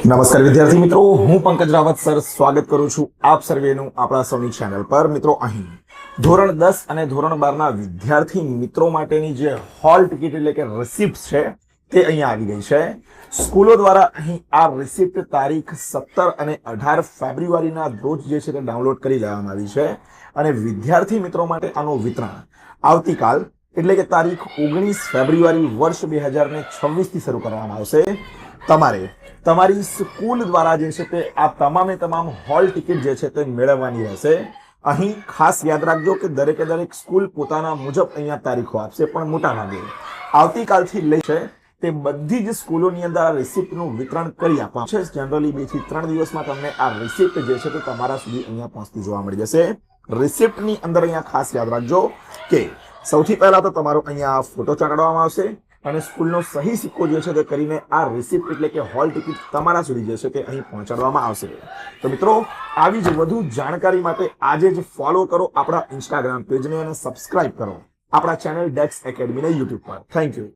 નમસ્કાર વિદ્યાર્થી મિત્રો, હું પંકજ રાવત સર સ્વાગત કરું છું આપ સર્વેનું આપણા સૌની ચેનલ પર। મિત્રો, અહીં ધોરણ 10 અને ધોરણ 12 ના વિદ્યાર્થી મિત્રો માટેની જે હોલ ટિકિટ એટલે કે રિસિપ્ટ છે તે અહીંયા આવી ગઈ છે। સ્કૂલો દ્વારા અહીં આ રિસિપ્ટ તારીખ 17 અને 18 ફેબ્રુઆરીના રોજ જે છે તે ડાઉનલોડ કરી લેવામાં આવી છે અને વિદ્યાર્થી મિત્રો માટે આનું વિતરણ આવતીકાલ એટલે કે તારીખ 19 ફેબ્રુઆરી વર્ષ 2026 થી શરૂ કરવામાં આવશે। તમારે તમારી સ્કૂલ દ્વારા જે છે તે આ તમામે તમામ હોલ ટિકિટ જે છે તે મેળવવાની રહેશે। અહીં ખાસ યાદ રાખજો કે દરેકે દરેક સ્કૂલ પોતાના મુજબ અહીંયા તારીખો આપશે, પણ મોટા ભાગે આવતીકાલથી લઈ છે તે બધી જ સ્કૂલોની અંદર આ રિસિપ્ટનું વિતરણ કરી આપવામાં છે। જનરલી 2 થી 3 દિવસમાં તમને આ રિસિપ્ટ જે છે તે તમારા સુધી અહીંયા પહોંચતી જોવા મળી જશે। રિસિપ્ટની અંદર અહીંયા ખાસ યાદ રાખજો કે સૌથી પહેલા તો તમારો અહીંયા ફોટો ચોંટાડવામાં આવશે અને સ્કૂલનો સહી સિક્કો જે છે તે કરીને આ રિસિપ્ટ એટલે કે હોલ ટિકિટ તમારા સુધી જે છે તે અહીં પહોંચાડવામાં આવશે। તો મિત્રો, આવી જ વધુ જાણકારી માટે આજે જ ફોલો કરો આપણા ઇન્સ્ટાગ્રામ પેજને અને સબસ્ક્રાઇબ કરો આપણા ચેનલ ડેક્સ એકેડમીને યુટ્યુબ પર। Thank you.